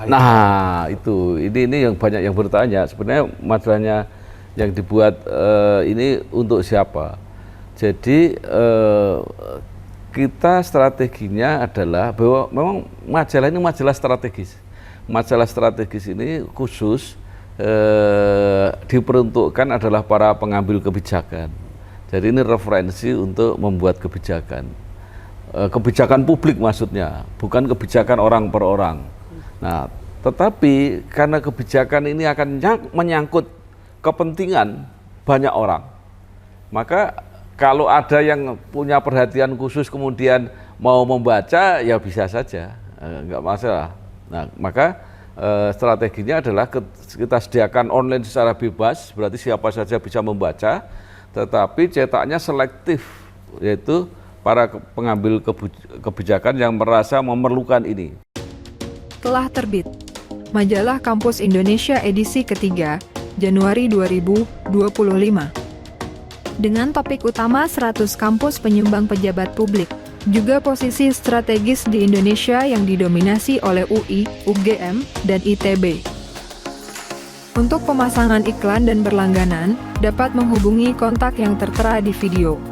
Nah, itu ini yang banyak yang bertanya. Sebenarnya majalahnya yang dibuat ini untuk siapa? Jadi kita strateginya adalah bahwa memang majalah ini majalah strategis. Majalah strategis ini khusus diperuntukkan adalah para pengambil kebijakan. Jadi ini referensi untuk membuat kebijakan. Kebijakan publik maksudnya, bukan kebijakan orang per orang. Nah, tetapi karena kebijakan ini akan menyangkut kepentingan banyak orang, maka kalau ada yang punya perhatian khusus kemudian mau membaca, ya bisa saja, nggak masalah. Nah, maka strateginya adalah kita sediakan online secara bebas, berarti siapa saja bisa membaca, tetapi cetaknya selektif, yaitu para pengambil kebijakan yang merasa memerlukan ini. Telah terbit Majalah Kampus Indonesia edisi ketiga, Januari 2025. Dengan topik utama 100 kampus penyumbang pejabat publik, juga posisi strategis di Indonesia yang didominasi oleh UI, UGM, dan ITB. Untuk pemasangan iklan dan berlangganan, dapat menghubungi kontak yang tertera di video.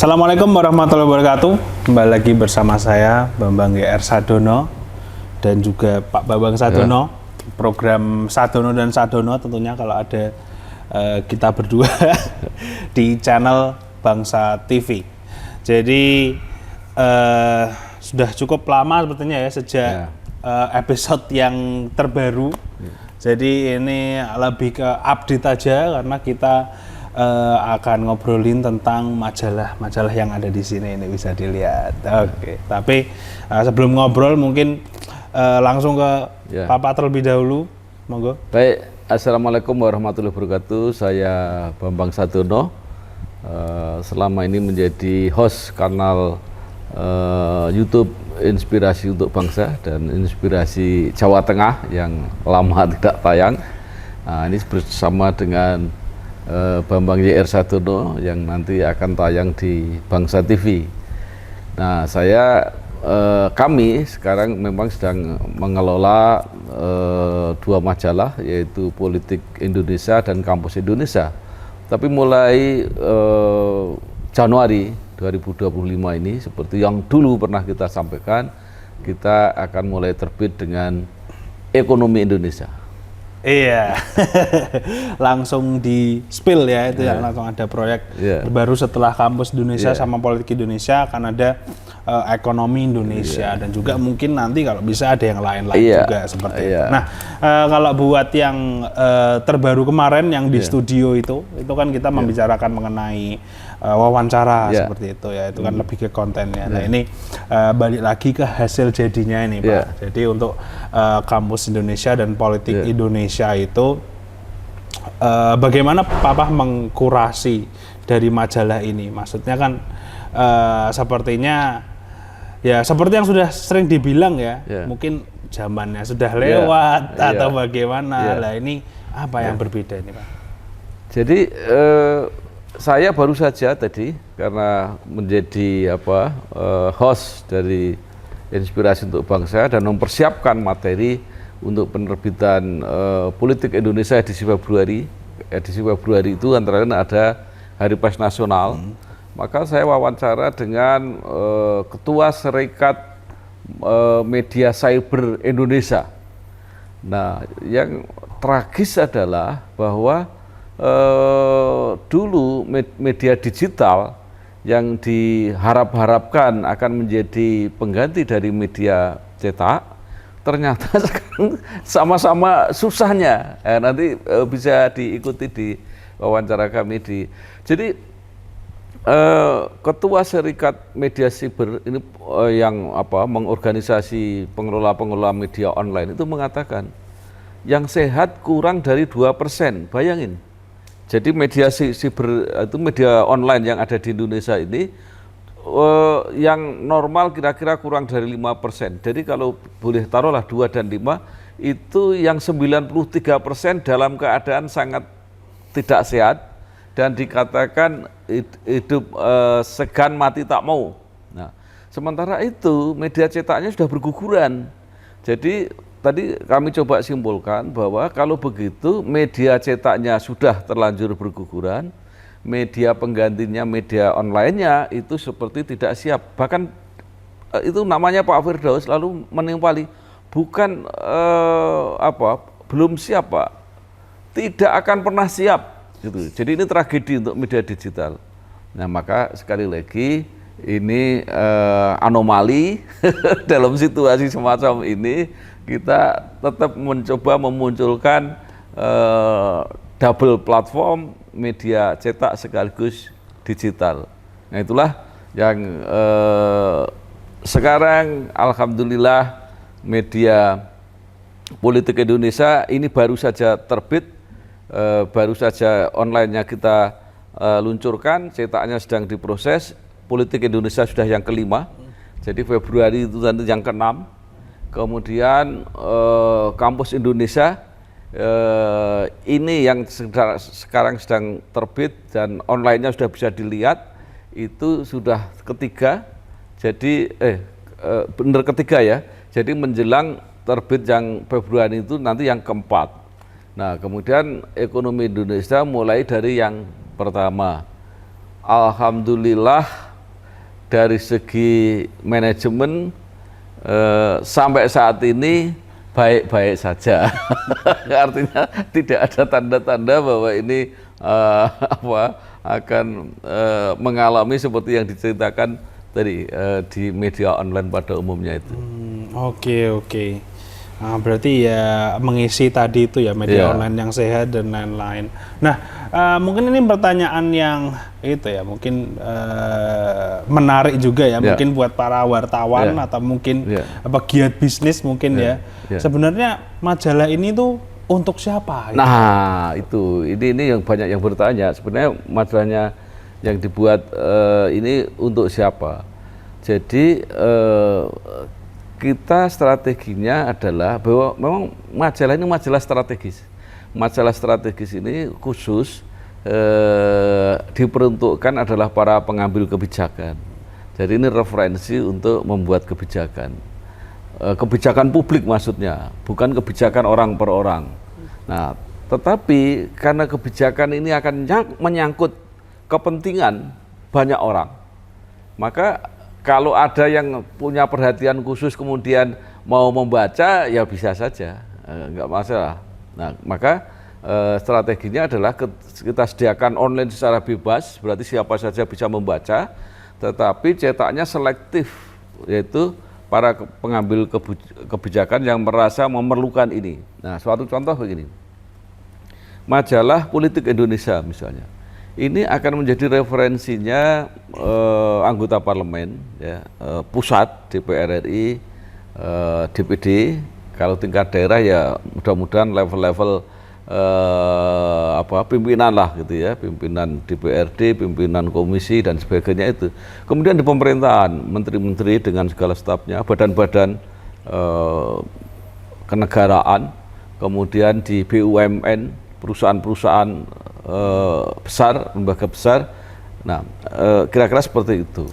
Assalamualaikum warahmatullahi wabarakatuh. Kembali lagi bersama saya Bambang GR Sadono dan juga Pak Bambang Sadono. Program Sadono dan Sadono tentunya kalau ada kita berdua di channel Bangsa TV. Jadi sudah cukup lama sepertinya ya sejak episode yang terbaru. Jadi ini lebih ke update aja karena kita akan ngobrolin tentang majalah yang ada di sini, ini bisa dilihat. Oke. Tapi sebelum ngobrol mungkin langsung ke Papa terlebih dahulu, monggo. Baik, assalamualaikum warahmatullahi wabarakatuh. Saya Bambang Sadono. Selama ini menjadi host kanal YouTube Inspirasi untuk Bangsa dan Inspirasi Jawa Tengah yang lama tidak tayang. Nah, ini bersama dengan Bambang GR Sadono yang nanti akan tayang di Bangsa TV. Nah, kami sekarang memang sedang mengelola dua majalah, yaitu Politik Indonesia dan Kampus Indonesia. Tapi mulai Januari 2025 ini, seperti yang dulu pernah kita sampaikan, kita akan mulai terbit dengan Ekonomi Indonesia. Iya, langsung di spill ya itu ya, langsung ada proyek baru setelah Kampus Indonesia sama Politik Indonesia akan ada Ekonomi Indonesia dan juga mungkin nanti kalau bisa ada yang lain-lain juga seperti itu. Nah, kalau buat yang terbaru kemarin yang di studio itu kan kita membicarakan mengenai wawancara seperti itu ya, itu kan lebih ke kontennya. Nah, ini balik lagi ke hasil jadinya ini Pak. Jadi untuk Kampus Indonesia dan Politik Indonesia itu bagaimana Papa mengkurasi dari majalah ini? Maksudnya kan sepertinya ya seperti yang sudah sering dibilang ya, mungkin zamannya sudah lewat atau bagaimana. Lah ini apa yang berbeda ini Pak? Jadi saya baru saja tadi karena menjadi host dari Inspirasi untuk Bangsa dan mempersiapkan materi untuk penerbitan Politik Indonesia edisi Februari. Edisi Februari itu antara lain ada Hari Pers Nasional. Maka saya wawancara dengan Ketua Serikat Media Cyber Indonesia. Nah, yang tragis adalah bahwa dulu media digital yang diharap-harapkan akan menjadi pengganti dari media cetak, ternyata sekarang sama-sama susahnya. Nanti bisa diikuti di wawancara kami jadi Ketua Serikat Media Cyber ini yang mengorganisasi pengelola media online itu mengatakan yang sehat kurang dari 2%. Bayangin. Jadi media siber itu media online yang ada di Indonesia ini yang normal kira-kira kurang dari 5%. Jadi kalau boleh taruhlah 2 dan 5, itu yang 93% dalam keadaan sangat tidak sehat dan dikatakan hidup segan mati tak mau. Nah, sementara itu media cetaknya sudah berguguran. Jadi tadi kami coba simpulkan bahwa kalau begitu media cetaknya sudah terlanjur berguguran, media penggantinya, media online-nya itu seperti tidak siap. Bahkan itu namanya Pak Firdaus lalu menimpali, bukan belum siap Pak, tidak akan pernah siap. Gitu. Jadi ini tragedi untuk media digital. Nah maka sekali lagi ini anomali dalam situasi semacam ini kita tetap mencoba memunculkan double platform media cetak sekaligus digital. Nah itulah yang sekarang alhamdulillah media politik Indonesia ini baru saja terbit, baru saja online-nya kita luncurkan, cetaknya sedang diproses, politik Indonesia sudah yang kelima, jadi Februari itu nanti yang keenam. Kemudian Kampus Indonesia ini yang sekarang sedang terbit dan online-nya sudah bisa dilihat, itu sudah ketiga, jadi benar ketiga ya, jadi menjelang terbit yang Februari itu nanti yang keempat. Nah kemudian ekonomi Indonesia mulai dari yang pertama, alhamdulillah dari segi manajemen sampai saat ini baik-baik saja. Artinya tidak ada tanda-tanda bahwa ini akan mengalami seperti yang diceritakan tadi di media online pada umumnya itu. Oke. Nah, berarti ya mengisi tadi itu ya media online yang sehat dan lain-lain. Nah, mungkin ini pertanyaan yang itu ya, mungkin menarik juga ya, mungkin buat para wartawan atau mungkin giat bisnis mungkin ya. Sebenarnya majalah ini tuh untuk siapa? Gitu? Nah, ini yang banyak yang bertanya. Sebenarnya majalahnya yang dibuat ini untuk siapa? Jadi kita strateginya adalah bahwa memang majalah ini majalah strategis. Majalah strategis ini khusus diperuntukkan adalah para pengambil kebijakan. Jadi ini referensi untuk membuat kebijakan. Kebijakan publik maksudnya, bukan kebijakan orang per orang. Nah, tetapi karena kebijakan ini akan menyangkut kepentingan banyak orang, maka kalau ada yang punya perhatian khusus kemudian mau membaca, ya bisa saja, nggak masalah. Nah, maka strateginya adalah kita sediakan online secara bebas, berarti siapa saja bisa membaca, tetapi cetaknya selektif, yaitu para pengambil kebijakan yang merasa memerlukan ini. Nah, suatu contoh begini, majalah Politik Indonesia misalnya, ini akan menjadi referensinya anggota parlemen, ya, pusat, DPR RI, DPD, kalau tingkat daerah ya mudah-mudahan level-level pimpinan lah gitu ya, pimpinan DPRD, pimpinan komisi dan sebagainya itu. Kemudian di pemerintahan, menteri-menteri dengan segala stafnya, badan-badan kenegaraan, kemudian di BUMN, perusahaan-perusahaan besar, lembaga besar. Nah, kira-kira seperti itu.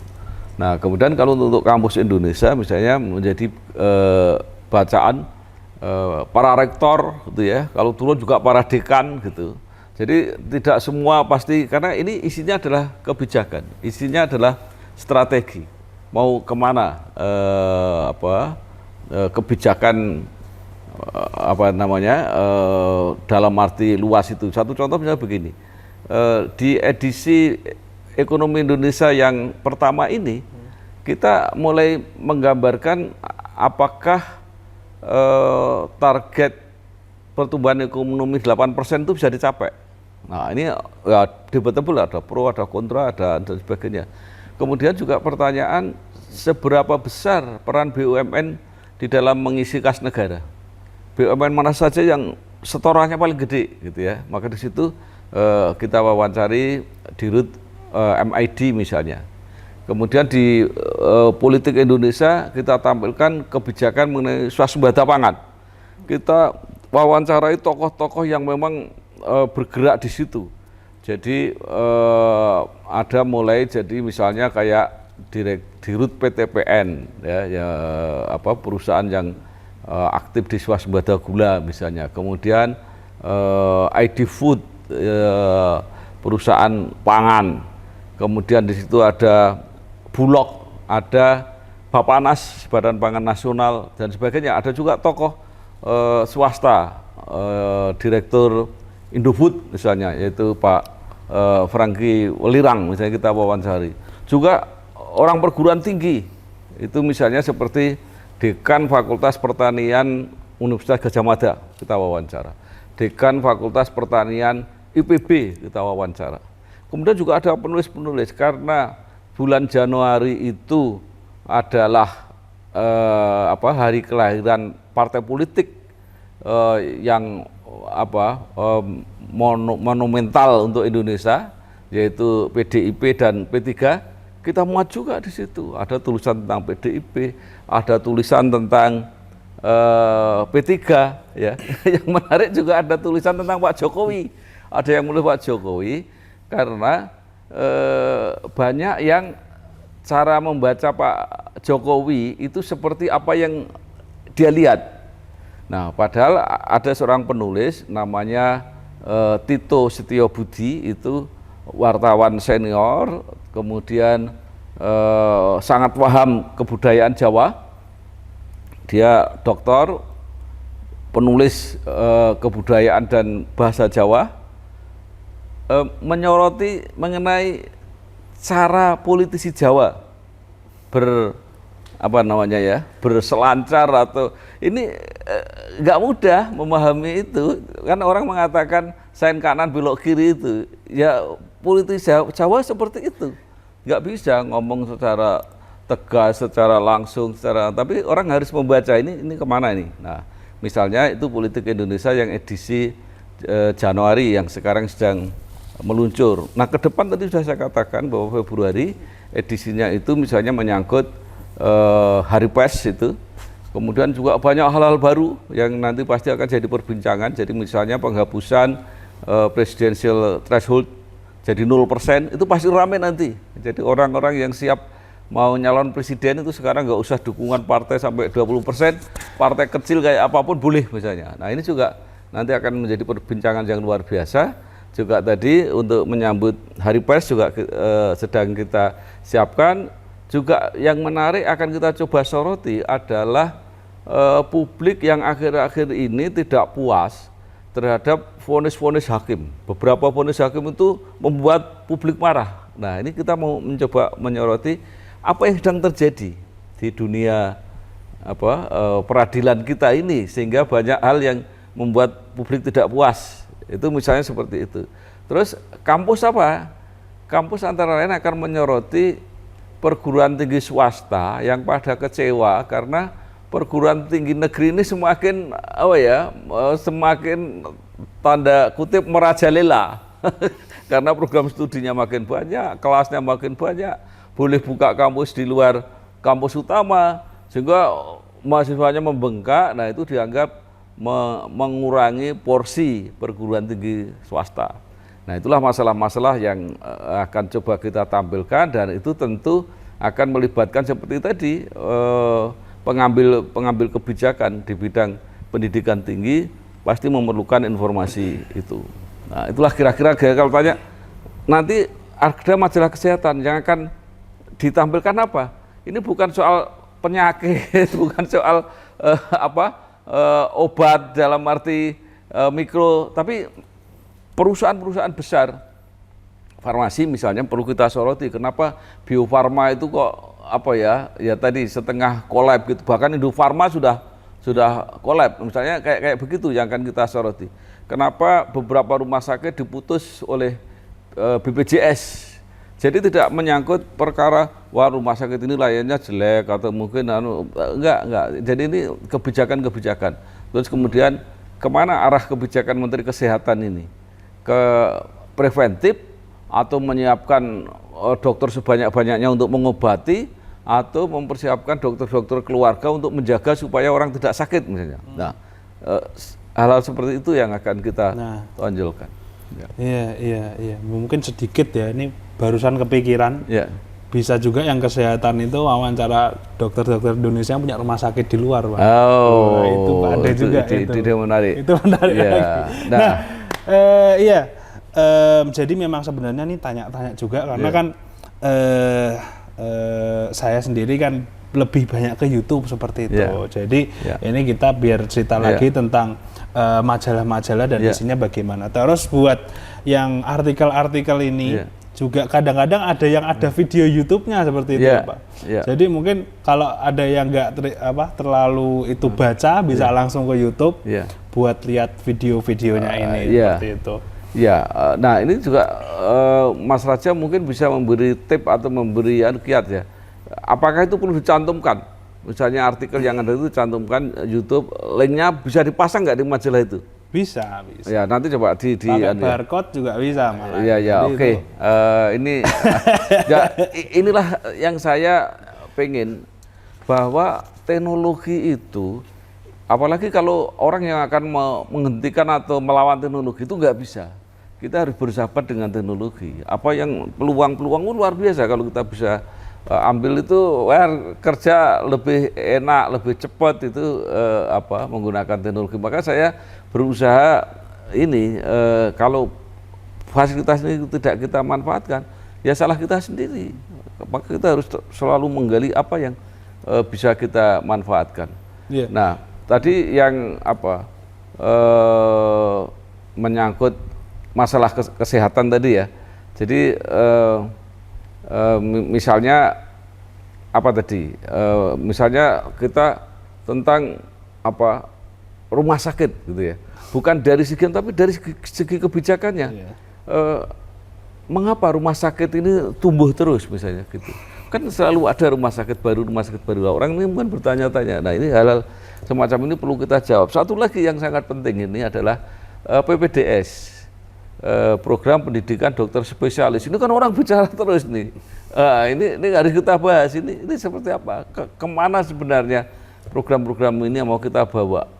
Nah, kemudian kalau untuk Kampus Indonesia misalnya menjadi bacaan para rektor gitu ya, kalau turun juga para dekan gitu. Jadi tidak semua pasti, karena ini isinya adalah kebijakan, isinya adalah strategi, mau kemana kebijakan dalam arti luas itu. Satu contoh misalnya begini, di edisi Ekonomi Indonesia yang pertama ini kita mulai menggambarkan apakah target pertumbuhan ekonomi 8% itu bisa dicapai. Nah ini ya debatable, ada pro, ada kontra, ada dan sebagainya. Kemudian juga pertanyaan, seberapa besar peran BUMN di dalam mengisi kas negara? BUMN mana saja yang setorannya paling gede gitu ya. Maka di situ kita wawancari Dirut MID misalnya. Kemudian di politik Indonesia kita tampilkan kebijakan mengenai swasembada pangan. Kita wawancarai tokoh-tokoh yang memang bergerak di situ. Jadi ada mulai jadi misalnya kayak Dirut PTPN ya perusahaan yang aktif di swasembada gula misalnya. Kemudian ID Food perusahaan pangan. Kemudian di situ ada Bulog, ada Bapanas Badan Pangan Nasional dan sebagainya. Ada juga tokoh swasta, Direktur Indofood misalnya, yaitu Pak Franky Welirang misalnya kita wawancari. Juga orang perguruan tinggi, itu misalnya seperti Dekan Fakultas Pertanian Universitas Gadjah Mada kita wawancara. Dekan Fakultas Pertanian IPB kita wawancara. Kemudian juga ada penulis-penulis karena bulan Januari itu adalah hari kelahiran partai politik yang monumental untuk Indonesia, yaitu PDIP dan P3. Kita muat juga di situ. Ada tulisan tentang PDIP, ada tulisan tentang P3 ya. Yang menarik juga ada tulisan tentang Pak Jokowi. Ada yang menulis Pak Jokowi karena banyak yang cara membaca Pak Jokowi itu seperti apa yang dia lihat. Nah, padahal ada seorang penulis namanya Tito Setiobudi, itu wartawan senior, kemudian sangat paham kebudayaan Jawa. Dia doktor, penulis kebudayaan dan bahasa Jawa, menyoroti mengenai cara politisi Jawa berselancar atau ini nggak mudah memahami itu, kan orang mengatakan sen kanan belok kiri itu, ya politisi Jawa seperti itu, nggak bisa ngomong secara tegas, secara langsung, tapi orang harus membaca ini kemana ini. Nah, misalnya itu politik Indonesia yang edisi Januari yang sekarang sedang meluncur. Nah, ke depan tadi sudah saya katakan bahwa Februari edisinya itu misalnya menyangkut Hari Pers itu. Kemudian juga banyak hal-hal baru yang nanti pasti akan jadi perbincangan. Jadi misalnya penghapusan presidensial threshold jadi 0%, itu pasti ramai nanti. Jadi orang-orang yang siap mau nyalon presiden itu sekarang nggak usah dukungan partai sampai 20%, partai kecil kayak apapun boleh misalnya. Nah, ini juga nanti akan menjadi perbincangan yang luar biasa. Juga tadi untuk menyambut Hari Pers juga sedang kita siapkan. Juga yang menarik akan kita coba soroti adalah publik yang akhir-akhir ini tidak puas terhadap vonis-vonis hakim. Beberapa vonis hakim itu membuat publik marah. Nah, ini kita mau mencoba menyoroti apa yang sedang terjadi di dunia peradilan kita ini, sehingga banyak hal yang membuat publik tidak puas. Itu misalnya seperti itu. Terus kampus apa? Kampus antara lain akan menyoroti perguruan tinggi swasta yang pada kecewa karena perguruan tinggi negeri ini semakin semakin tanda kutip merajalela. Karena program studinya makin banyak, kelasnya makin banyak, boleh buka kampus di luar kampus utama, sehingga mahasiswanya membengkak. Nah, itu dianggap mengurangi porsi perguruan tinggi swasta. Nah, itulah masalah-masalah yang akan coba kita tampilkan, dan itu tentu akan melibatkan seperti tadi pengambil kebijakan di bidang pendidikan tinggi pasti memerlukan informasi itu. Nah, itulah kira-kira kalau tanya nanti ada majalah kesehatan yang akan ditampilkan apa? Ini bukan soal penyakit, bukan soal obat dalam arti mikro, tapi perusahaan-perusahaan besar farmasi misalnya perlu kita soroti. Kenapa Bio Farma itu kok ya tadi setengah kolab gitu, bahkan Indofarma sudah kolab misalnya, kayak begitu yang akan kita soroti. Kenapa beberapa rumah sakit diputus oleh BPJS? Jadi tidak menyangkut perkara wah rumah sakit ini layannya jelek atau mungkin enggak. Jadi ini kebijakan-kebijakan. Terus kemudian kemana arah kebijakan Menteri Kesehatan ini? Ke preventif atau menyiapkan dokter sebanyak-banyaknya untuk mengobati, atau mempersiapkan dokter-dokter keluarga untuk menjaga supaya orang tidak sakit misalnya. Nah, hal-hal seperti itu yang akan kita tonjolkan. Iya. Mungkin sedikit ya, ini barusan kepikiran. Ya. Bisa juga yang kesehatan itu wawancara dokter-dokter Indonesia yang punya rumah sakit di luar, Pak. Oh, itu ada juga itu. Itu menarik. Itu menarik. Ya. Nah, jadi memang sebenarnya nih tanya-tanya juga karena kan saya sendiri kan lebih banyak ke YouTube seperti itu. Jadi ini kita biar cerita lagi tentang majalah-majalah dan isinya bagaimana. Terus buat yang artikel-artikel ini juga kadang-kadang ada yang ada video YouTube-nya seperti itu, Pak. Jadi mungkin kalau ada yang nggak terlalu itu baca, bisa langsung ke YouTube buat lihat video-videonya ini seperti itu. Ya, nah ini juga Mas Raja mungkin bisa memberi tip atau memberi kiat ya. Apakah itu perlu dicantumkan? Misalnya artikel yang ada itu cantumkan YouTube, linknya bisa dipasang nggak di majalah itu? Bisa. Ya, nanti coba pakai barcode juga bisa malah. Iya, oke. Ini inilah yang saya pengen, bahwa teknologi itu, apalagi kalau orang yang akan menghentikan atau melawan teknologi itu nggak bisa. Kita harus bersahabat dengan teknologi. Apa yang peluang-peluang luar biasa kalau kita bisa ambil itu, kerja lebih enak, lebih cepat itu menggunakan teknologi. Maka saya berusaha ini, kalau fasilitas ini tidak kita manfaatkan, ya salah kita sendiri. Maka kita harus selalu menggali apa yang bisa kita manfaatkan. Nah, tadi yang menyangkut masalah kesehatan tadi ya. Jadi misalnya misalnya kita tentang rumah sakit gitu ya, bukan dari segi tapi dari segi kebijakannya. Mengapa rumah sakit ini tumbuh terus misalnya gitu, kan selalu ada rumah sakit baru. Orang ini mungkin bertanya-tanya. Nah, ini hal-hal semacam ini perlu kita jawab. Satu lagi yang sangat penting ini adalah PPDS, program pendidikan dokter spesialis. Ini kan orang bicara terus nih. Ini harus kita bahas. Ini seperti apa? Kemana sebenarnya program-program ini yang mau kita bawa?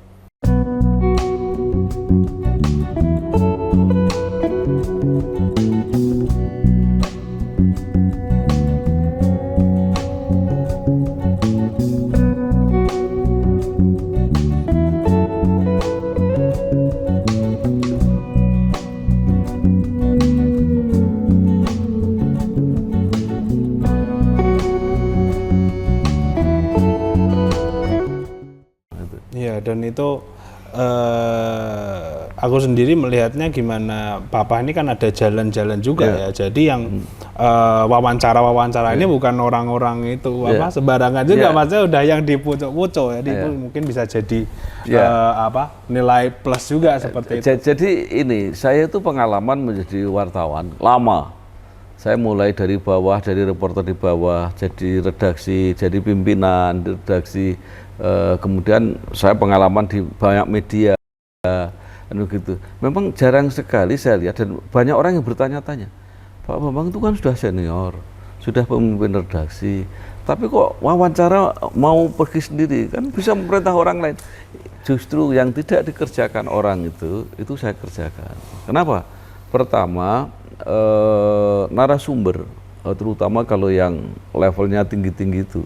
Dan itu aku sendiri melihatnya gimana, Papa ini kan ada jalan-jalan juga ya. Jadi yang wawancara ini bukan orang-orang itu sembarangan juga, maksudnya udah yang dipucuk-pucuk. Jadi mungkin bisa jadi nilai plus juga seperti itu. Jadi ini saya itu pengalaman menjadi wartawan lama. Saya mulai dari bawah, dari reporter di bawah, jadi redaksi, jadi pimpinan redaksi. Kemudian saya pengalaman di banyak media, gitu. Memang jarang sekali saya lihat, dan banyak orang yang bertanya-tanya, Pak Bambang itu kan sudah senior, sudah pemimpin redaksi, tapi kok wawancara mau pergi sendiri, kan bisa memerintah orang lain. Justru yang tidak dikerjakan orang itu saya kerjakan. Kenapa? Pertama, narasumber, terutama kalau yang levelnya tinggi-tinggi itu,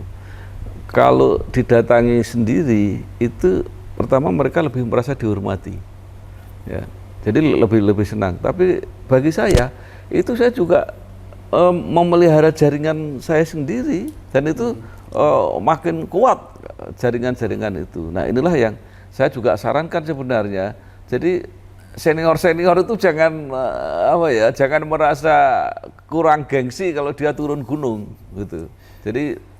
kalau didatangi sendiri itu pertama mereka lebih merasa dihormati, ya. Jadi lebih senang. Tapi bagi saya itu saya juga memelihara jaringan saya sendiri, dan itu makin kuat jaringan-jaringan itu. Nah, inilah yang saya juga sarankan sebenarnya. Jadi senior itu jangan jangan merasa kurang gengsi kalau dia turun gunung gitu. Jadi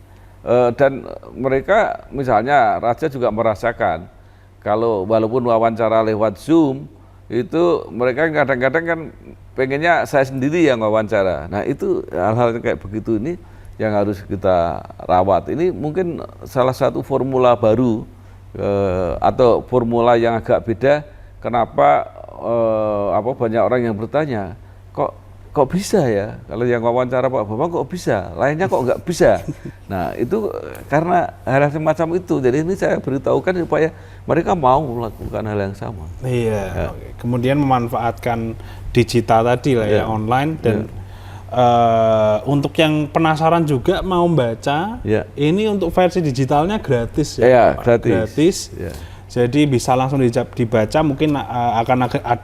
dan mereka, misalnya Raja juga merasakan, kalau walaupun wawancara lewat Zoom, itu mereka kadang-kadang kan pengennya saya sendiri yang wawancara. Nah, itu hal-hal kayak begitu ini yang harus kita rawat. Ini mungkin salah satu formula baru atau formula yang agak beda kenapa banyak orang yang bertanya, kok bisa ya? Kalau yang wawancara Pak Bambang kok bisa, lainnya kok nggak bisa. Nah itu karena hal semacam itu. Jadi ini saya beritahukan supaya mereka mau melakukan hal yang sama. Iya. Oke. Kemudian memanfaatkan digital tadi lah ya, online dan untuk yang penasaran juga mau baca, ini untuk versi digitalnya gratis ya. Iya, gratis. Ya. Jadi bisa langsung dibaca. Mungkin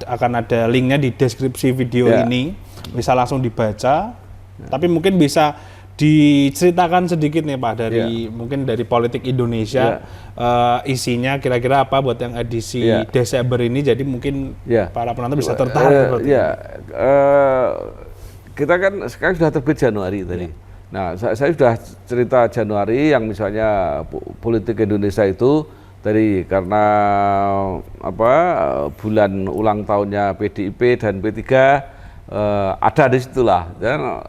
akan ada linknya di deskripsi video ini. Bisa langsung dibaca, tapi mungkin bisa diceritakan sedikit nih Pak mungkin dari politik Indonesia, isinya kira-kira apa buat yang edisi Desember ini, jadi mungkin para penonton bisa tertarik. Kita kan sekarang sudah terbit Januari tadi. Nah, saya sudah cerita Januari yang misalnya politik Indonesia itu tadi karena bulan ulang tahunnya PDIP dan P3 ada di situlah. Dan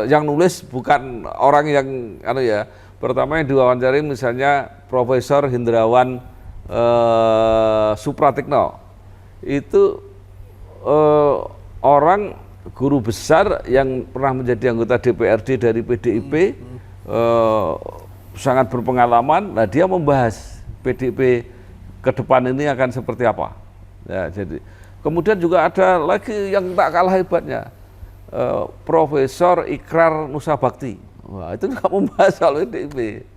yang nulis bukan orang yang pertama yang diwawancari misalnya Profesor Hindrawan Supratikno. Itu orang guru besar yang pernah menjadi anggota DPRD dari PDIP, sangat berpengalaman. Nah, dia membahas PDIP ke depan ini akan seperti apa. Ya, jadi kemudian juga ada lagi yang tak kalah hebatnya, Profesor Ikrar Nusa Bakti. Wah, itu juga membahas soal PDIP.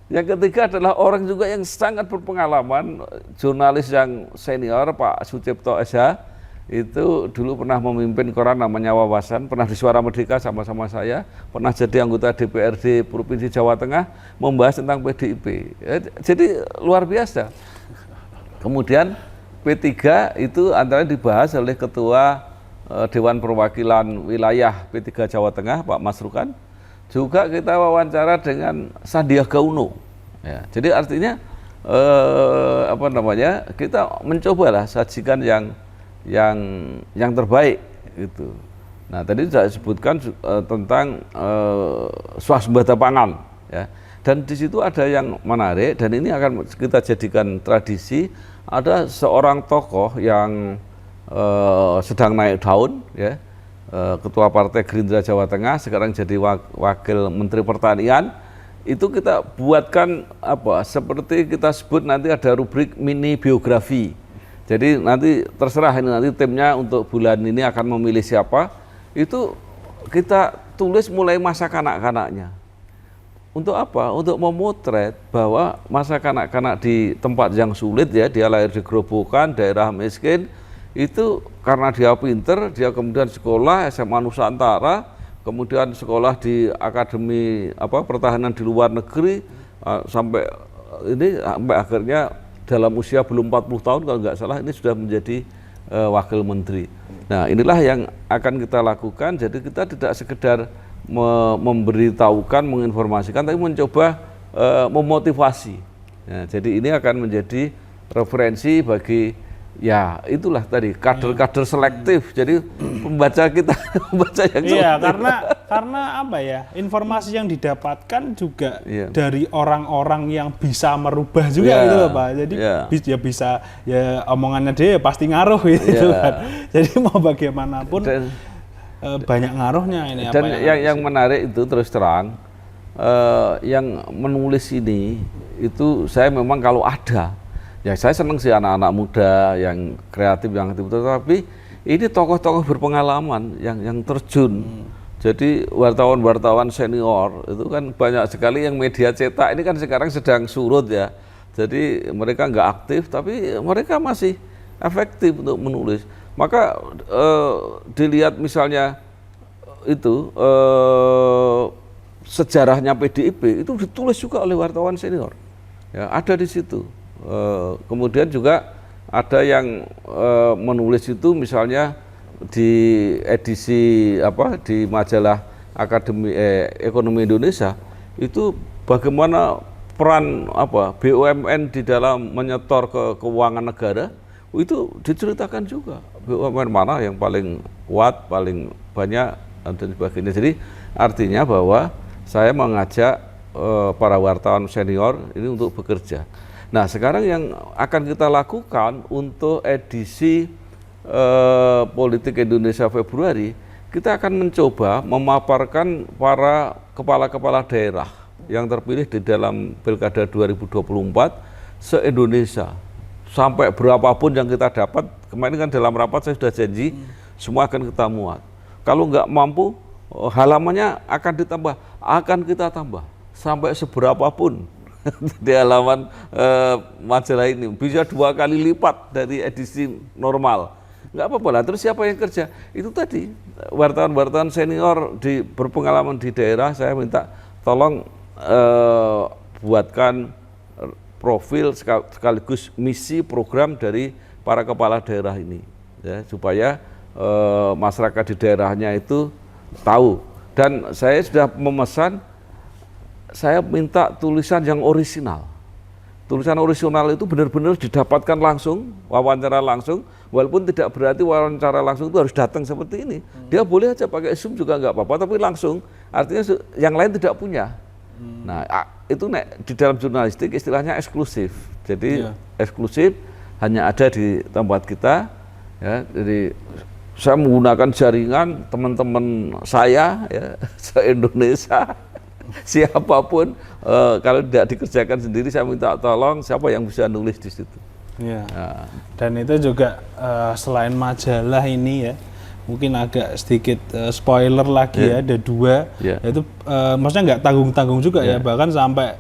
Yang ketiga adalah orang juga yang sangat berpengalaman, jurnalis yang senior, Pak Sucipto SH. Itu dulu pernah memimpin koran namanya Wawasan, pernah di Suara Merdeka sama-sama saya, pernah jadi anggota DPRD Provinsi Jawa Tengah, membahas tentang PDIP. Jadi luar biasa. Kemudian P3 itu antara dibahas oleh Ketua Dewan Perwakilan Wilayah P3 Jawa Tengah, Pak Masrukan. Juga kita wawancara dengan Sandiaga Uno. Ya, jadi artinya kita mencobalah sajikan yang terbaik gitu. Nah, tadi saya sebutkan tentang swasembada pangan, ya. Dan di situ ada yang menarik dan ini akan kita jadikan tradisi. Ada seorang tokoh yang sedang naik daun, ya, Ketua Partai Gerindra Jawa Tengah, sekarang jadi Wakil Menteri Pertanian. Itu kita buatkan seperti kita sebut nanti ada rubrik mini biografi. Jadi nanti terserah ini nanti timnya untuk bulan ini akan memilih siapa. Itu kita tulis mulai masa kanak-kanaknya. Untuk apa? Untuk memotret bahwa masa kanak-kanak di tempat yang sulit, ya, dia lahir di gerobokan, daerah miskin, itu karena dia pinter, dia kemudian sekolah SMA Nusantara, kemudian sekolah di Akademi Pertahanan di luar negeri, sampai akhirnya dalam usia belum 40 tahun kalau nggak salah ini sudah menjadi wakil menteri. Nah, inilah yang akan kita lakukan. Jadi kita tidak sekedar memberitahukan, menginformasikan, tapi mencoba memotivasi. Nah, jadi ini akan menjadi referensi bagi, ya itulah tadi kader-kader selektif. Jadi pembaca kita membaca yang karena informasi yang didapatkan juga dari orang-orang yang bisa merubah juga gitu loh Pak. Jadi bisa omongannya dia pasti ngaruh gitu kan. Jadi mau bagaimanapun banyak ngaruhnya ini. Dan yang menarik itu terus terang, yang menulis ini itu saya memang kalau ada, ya saya senang sih anak-anak muda yang kreatif, yang aktif, tapi ini tokoh-tokoh berpengalaman yang terjun. Jadi wartawan-wartawan senior itu kan banyak sekali yang media cetak ini kan sekarang sedang surut, ya. Jadi mereka nggak aktif, tapi mereka masih efektif untuk menulis. Maka dilihat misalnya itu sejarahnya PDIP itu ditulis juga oleh wartawan senior, ya, ada di situ. Kemudian juga ada yang menulis itu misalnya di edisi di majalah Akademi Ekonomi Indonesia itu bagaimana peran BUMN di dalam menyetor ke keuangan negara. Itu diceritakan juga BUMN mana yang paling kuat, paling banyak dan sebagainya. Jadi artinya bahwa saya mengajak para wartawan senior ini untuk bekerja. Nah, sekarang yang akan kita lakukan untuk edisi Politik Indonesia Februari, kita akan mencoba memaparkan para kepala-kepala daerah yang terpilih di dalam Pilkada 2024 se-Indonesia. Sampai berapapun yang kita dapat, kemarin kan dalam rapat saya sudah janji, semua akan kita muat. Kalau nggak mampu, halamannya akan ditambah, akan kita tambah. Sampai seberapapun di halaman majalah ini, bisa 2 kali lipat dari edisi normal. Nggak apa-apa lah, terus siapa yang kerja? Itu tadi, wartawan-wartawan senior berpengalaman di daerah, saya minta tolong buatkan profil sekaligus misi program dari para kepala daerah ini, ya, supaya masyarakat di daerahnya itu tahu. Dan saya sudah memesan, saya minta tulisan yang orisinal. Tulisan orisinal itu benar-benar didapatkan langsung, wawancara langsung, walaupun tidak berarti wawancara langsung itu harus datang seperti ini. Dia boleh aja pakai Zoom juga nggak apa-apa, tapi langsung, artinya yang lain tidak punya. Nah, itu di dalam jurnalistik istilahnya eksklusif. Jadi eksklusif hanya ada di tempat kita, ya. Jadi saya menggunakan jaringan teman-teman saya, ya, se-Indonesia. Siapapun, kalau tidak dikerjakan sendiri, saya minta tolong siapa yang bisa nulis di situ. Ya. Nah. Dan itu juga selain majalah ini ya, mungkin agak sedikit spoiler lagi ya, ada 2, yaitu maksudnya nggak tanggung-tanggung juga ya, bahkan sampai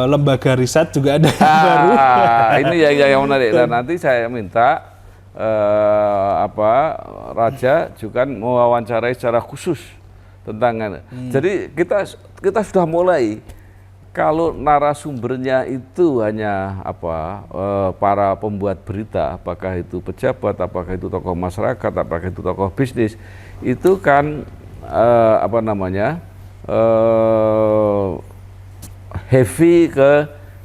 lembaga riset juga ada yang baru. Ini yang menarik. Dan nanti saya minta Raja juga mewawancarai secara khusus tentang jadi kita sudah mulai, kalau narasumbernya itu hanya para pembuat berita, apakah itu pejabat, apakah itu tokoh masyarakat, apakah itu tokoh bisnis, itu kan heavy ke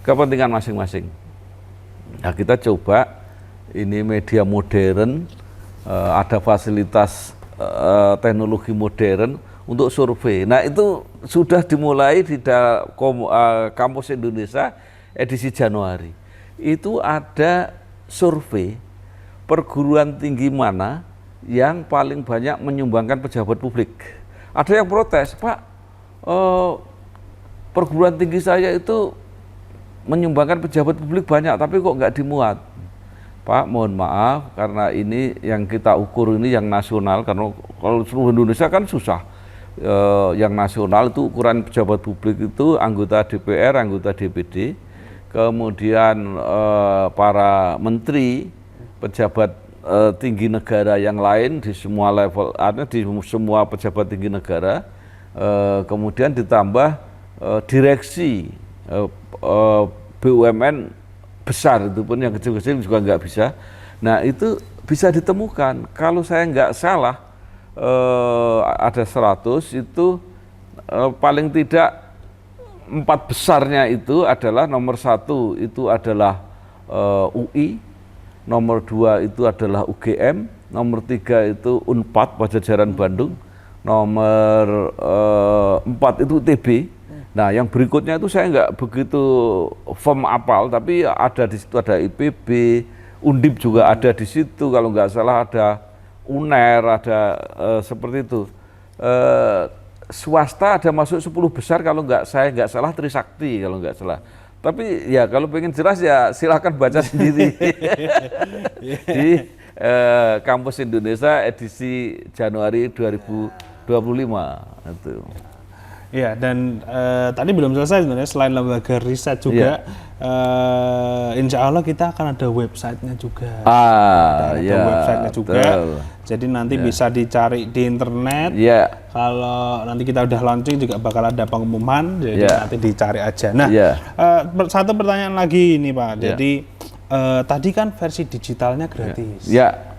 kepentingan masing-masing. Nah, kita coba ini media modern, ada fasilitas teknologi modern untuk survei. Nah, itu sudah dimulai di Kampus Indonesia edisi Januari. Itu ada survei perguruan tinggi mana yang paling banyak menyumbangkan pejabat publik. Ada yang protes, Pak, perguruan tinggi saya itu menyumbangkan pejabat publik banyak, tapi kok nggak dimuat. Pak, mohon maaf, karena ini yang kita ukur ini yang nasional, karena kalau seluruh Indonesia kan susah. Yang nasional itu ukuran pejabat publik itu anggota DPR, anggota DPD, kemudian para menteri, pejabat tinggi negara yang lain di semua level, artinya di semua pejabat tinggi negara, kemudian ditambah direksi BUMN besar, itu pun yang kecil-kecil juga nggak bisa. Nah, itu bisa ditemukan, kalau saya nggak salah, ada 100 itu paling tidak 4 besarnya itu adalah nomor 1 itu adalah UI, nomor 2 itu adalah UGM, nomor 3 itu Unpad Pajajaran Bandung, nomor 4 itu ITB. Nah, yang berikutnya itu saya nggak begitu firm apal, tapi ada di situ, ada IPB, Undip juga ada di situ, kalau nggak salah ada UNER, ada seperti itu. Swasta ada masuk 10 besar, kalau saya nggak salah Trisakti kalau nggak salah. Tapi ya kalau pengen jelas ya silakan baca sendiri di Kampus Indonesia edisi Januari 2025 itu. Ya, dan tadi belum selesai sebenarnya, selain lembaga riset juga, insya Allah kita akan ada websitenya juga. Ada websitenya juga. Betul. Jadi nanti bisa dicari di internet. Kalau nanti kita udah launching juga bakal ada pengumuman, jadi nanti dicari aja. Nah, satu pertanyaan lagi nih Pak. Jadi tadi kan versi digitalnya gratis.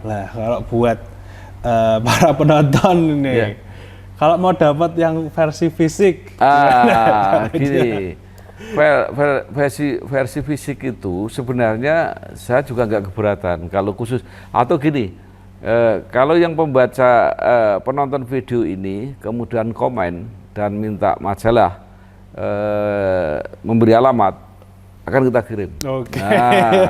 Nah, kalau buat para penonton ini. Kalau mau dapat yang versi fisik, gini, versi fisik itu sebenarnya saya juga nggak keberatan. Kalau khusus atau gini, kalau yang pembaca penonton video ini kemudian komen dan minta majalah, memberi alamat, akan kita kirim. Oke. Nah,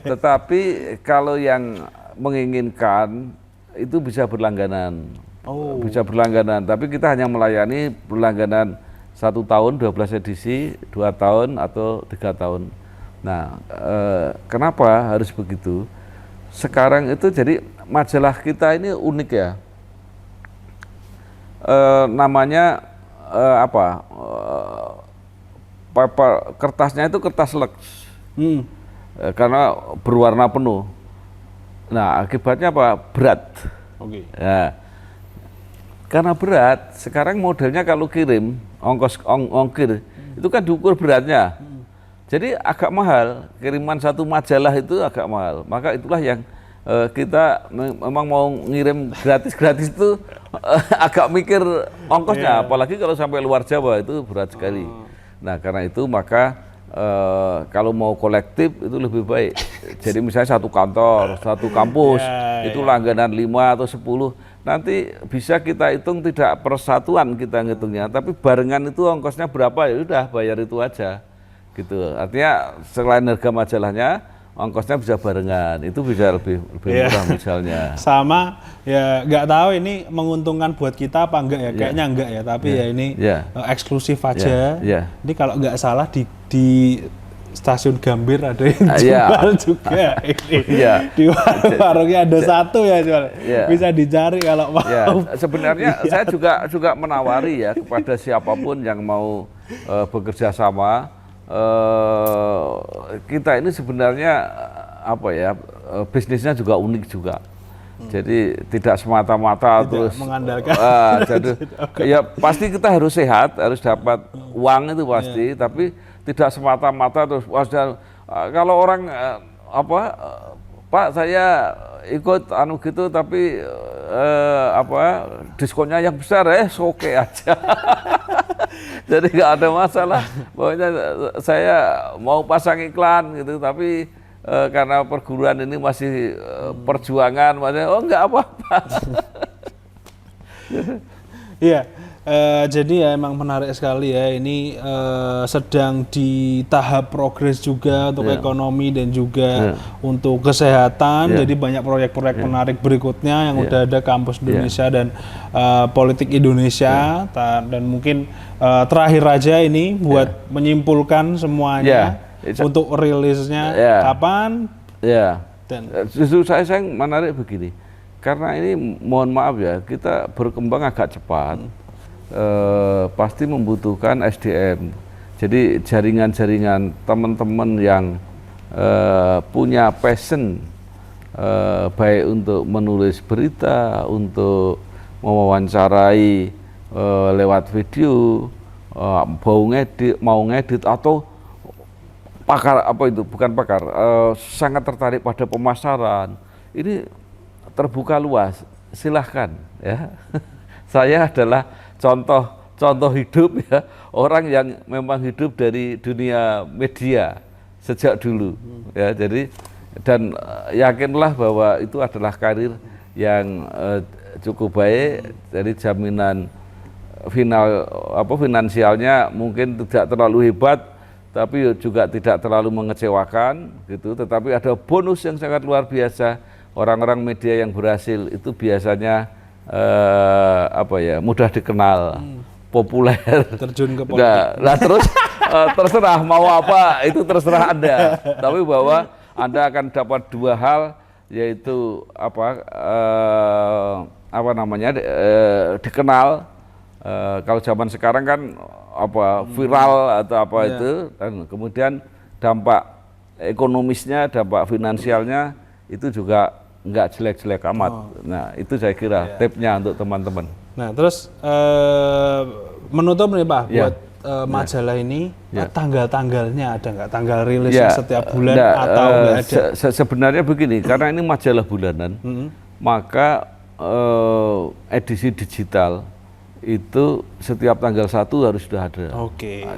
tetapi kalau yang menginginkan itu bisa berlangganan. Oh. Bisa berlangganan, tapi kita hanya melayani berlangganan 1 tahun 12 edisi, 2 tahun atau 3 tahun. Nah, kenapa harus begitu? Sekarang itu jadi majalah kita ini unik ya. Namanya kertasnya itu kertas Lex. Karena berwarna penuh. Nah, akibatnya apa? Berat. Oke. Ya. Karena berat, sekarang modelnya kalau kirim, ongkir, itu kan diukur beratnya. Jadi agak mahal, kiriman satu majalah itu agak mahal. Maka itulah yang kita memang mau ngirim gratis-gratis itu agak mikir ongkosnya. Apalagi kalau sampai luar Jawa itu berat sekali. Nah karena itu maka kalau mau kolektif itu lebih baik. Jadi misalnya satu kantor, satu kampus, itu langganan 5 atau 10. Nanti bisa kita hitung tidak persatuan kita ngitungnya, tapi barengan itu ongkosnya berapa ya udah bayar itu aja, gitu. Artinya selain harga majalahnya, ongkosnya bisa barengan, itu bisa lebih murah misalnya. Sama ya nggak tahu ini menguntungkan buat kita apa enggak ya, kayaknya enggak ya, tapi ya ini eksklusif aja. Ini kalau nggak salah di stasiun Gambir ada yang jual juga ini. Di warungnya ada satu ya jual. Bisa dicari kalau mau. Sebenarnya saya juga menawari ya kepada siapapun yang mau bekerja sama. Kita ini sebenarnya bisnisnya juga unik juga. Jadi tidak semata-mata terus mengandalkan. Jadi ya pasti kita harus sehat, harus dapat uang itu pasti, tapi tidak semata-mata terus kalau orang Pak saya ikut gitu tapi diskonnya yang besar oke aja. Jadi nggak ada masalah, pokoknya saya mau pasang iklan gitu tapi karena perguruan ini masih perjuangan, nggak apa-apa. Iya. Jadi ya emang menarik sekali ya, ini sedang di tahap progres juga untuk ekonomi dan juga untuk kesehatan. Jadi banyak proyek-proyek menarik berikutnya yang udah ada Kampus Indonesia dan Politik Indonesia. Dan mungkin terakhir aja ini buat menyimpulkan semuanya untuk rilisnya kapan. Dan justru saya menarik begini, karena ini mohon maaf ya, kita berkembang agak cepat. Pasti membutuhkan SDM. Jadi jaringan-jaringan teman-teman yang punya passion baik untuk menulis berita, untuk mewawancarai lewat video, mau ngedit atau pakar sangat tertarik pada pemasaran. Ini terbuka luas, silahkan ya. Saya adalah contoh hidup ya, orang yang memang hidup dari dunia media sejak dulu ya. Jadi dan yakinlah bahwa itu adalah karir yang cukup baik. Jadi jaminan finansialnya mungkin tidak terlalu hebat, tapi juga tidak terlalu mengecewakan gitu. Tetapi ada bonus yang sangat luar biasa. Orang-orang media yang berhasil itu biasanya mudah dikenal, populer, terjun ke politik. Nah terus terserah mau apa, itu terserah Anda. Tapi bahwa Anda akan dapat 2 hal, yaitu dikenal. Kalau zaman sekarang kan viral atau itu, dan kemudian dampak ekonomisnya, dampak finansialnya itu juga nggak jelek-jelek amat. Nah itu saya kira tipnya untuk teman-teman. Nah terus menutup nih Pak buat majalah ini, tanggal-tanggalnya ada nggak? Tanggal rilisnya setiap bulan atau nggak ada? Sebenarnya begini, karena ini majalah bulanan, maka edisi digital itu setiap tanggal 1 harus sudah ada.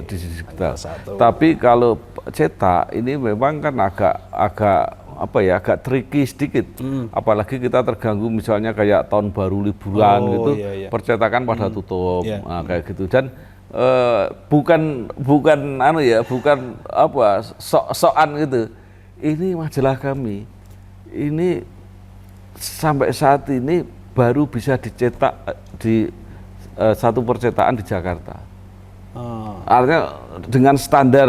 Edisi digital. Tapi kalau cetak ini memang kan agak tricky sedikit, apalagi kita terganggu misalnya kayak tahun baru liburan gitu, percetakan pada tutup, kayak gitu. Dan bukan anu ya, bukan apa sok-sokan gitu. Ini majalah kami. Ini sampai saat ini baru bisa dicetak di satu percetakan di Jakarta. Artinya dengan standar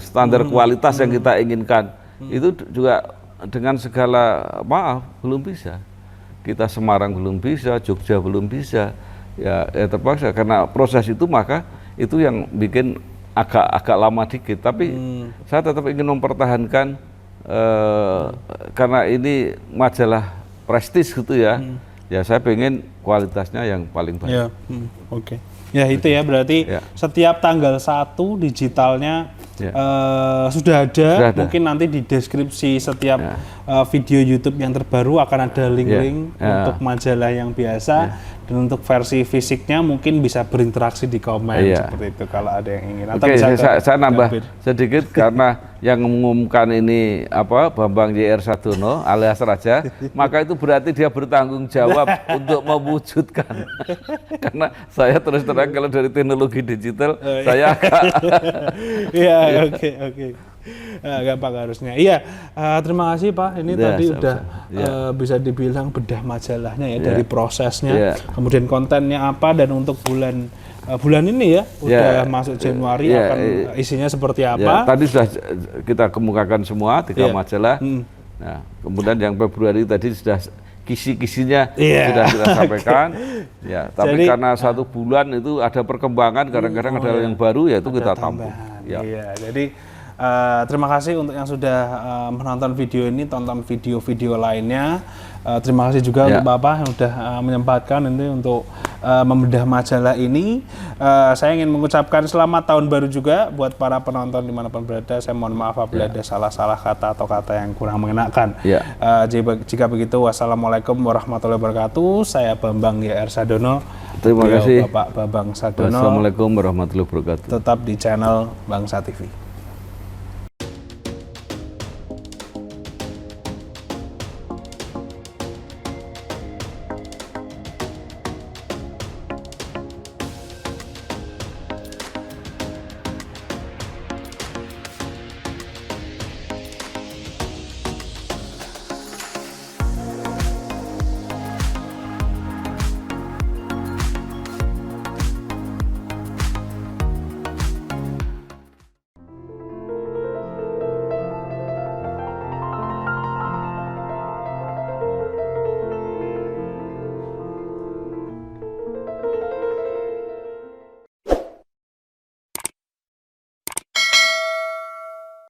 standar kualitas yang kita inginkan itu juga dengan segala maaf belum bisa. Kita Semarang belum bisa, Jogja belum bisa. Ya terpaksa karena proses itu, maka itu yang bikin agak lama dikit. Tapi saya tetap ingin mempertahankan karena ini majalah prestis gitu ya. Ya saya pengen kualitasnya yang paling baik. Ya, oke. Ya itu ya berarti setiap tanggal 1 digitalnya sudah ada. Mungkin nanti di deskripsi setiap video YouTube yang terbaru akan ada link-link untuk majalah yang biasa, dan untuk versi fisiknya mungkin bisa berinteraksi di komen seperti itu kalau ada yang ingin. Atau bisa saya nambah sedikit karena yang mengumumkan ini Bambang YR Sadono alias Raja, maka itu berarti dia bertanggung jawab untuk mewujudkan. Karena saya terus terang kalau dari teknologi digital saya agak oke. Gampang harusnya. Iya, terima kasih Pak. Ini tadi udah bisa dibilang bedah majalahnya ya, dari prosesnya, kemudian kontennya apa, dan untuk bulan ini ya udah masuk Januari akan isinya seperti apa. Tadi sudah kita kemukakan semua 3 majalah. Nah, kemudian yang Februari tadi sudah kisi-kisinya sudah kita sampaikan. Tapi jadi, karena 1 bulan itu ada perkembangan, kadang-kadang ada yang baru, yaitu kita tambah. Jadi terima kasih untuk yang sudah menonton video ini, tonton video-video lainnya. Terima kasih juga untuk Bapak yang sudah menyempatkan ini untuk membedah majalah ini. Saya ingin mengucapkan selamat tahun baru juga buat para penonton dimanapun berada. Saya mohon maaf apabila ada salah-salah kata atau kata yang kurang mengenakan. Jika begitu, wassalamualaikum warahmatullahi wabarakatuh. Saya Bambang YR Sadono. Terima kasih Bapak Bambang Sadono. Wassalamualaikum warahmatullahi wabarakatuh. Tetap di channel Bangsa TV.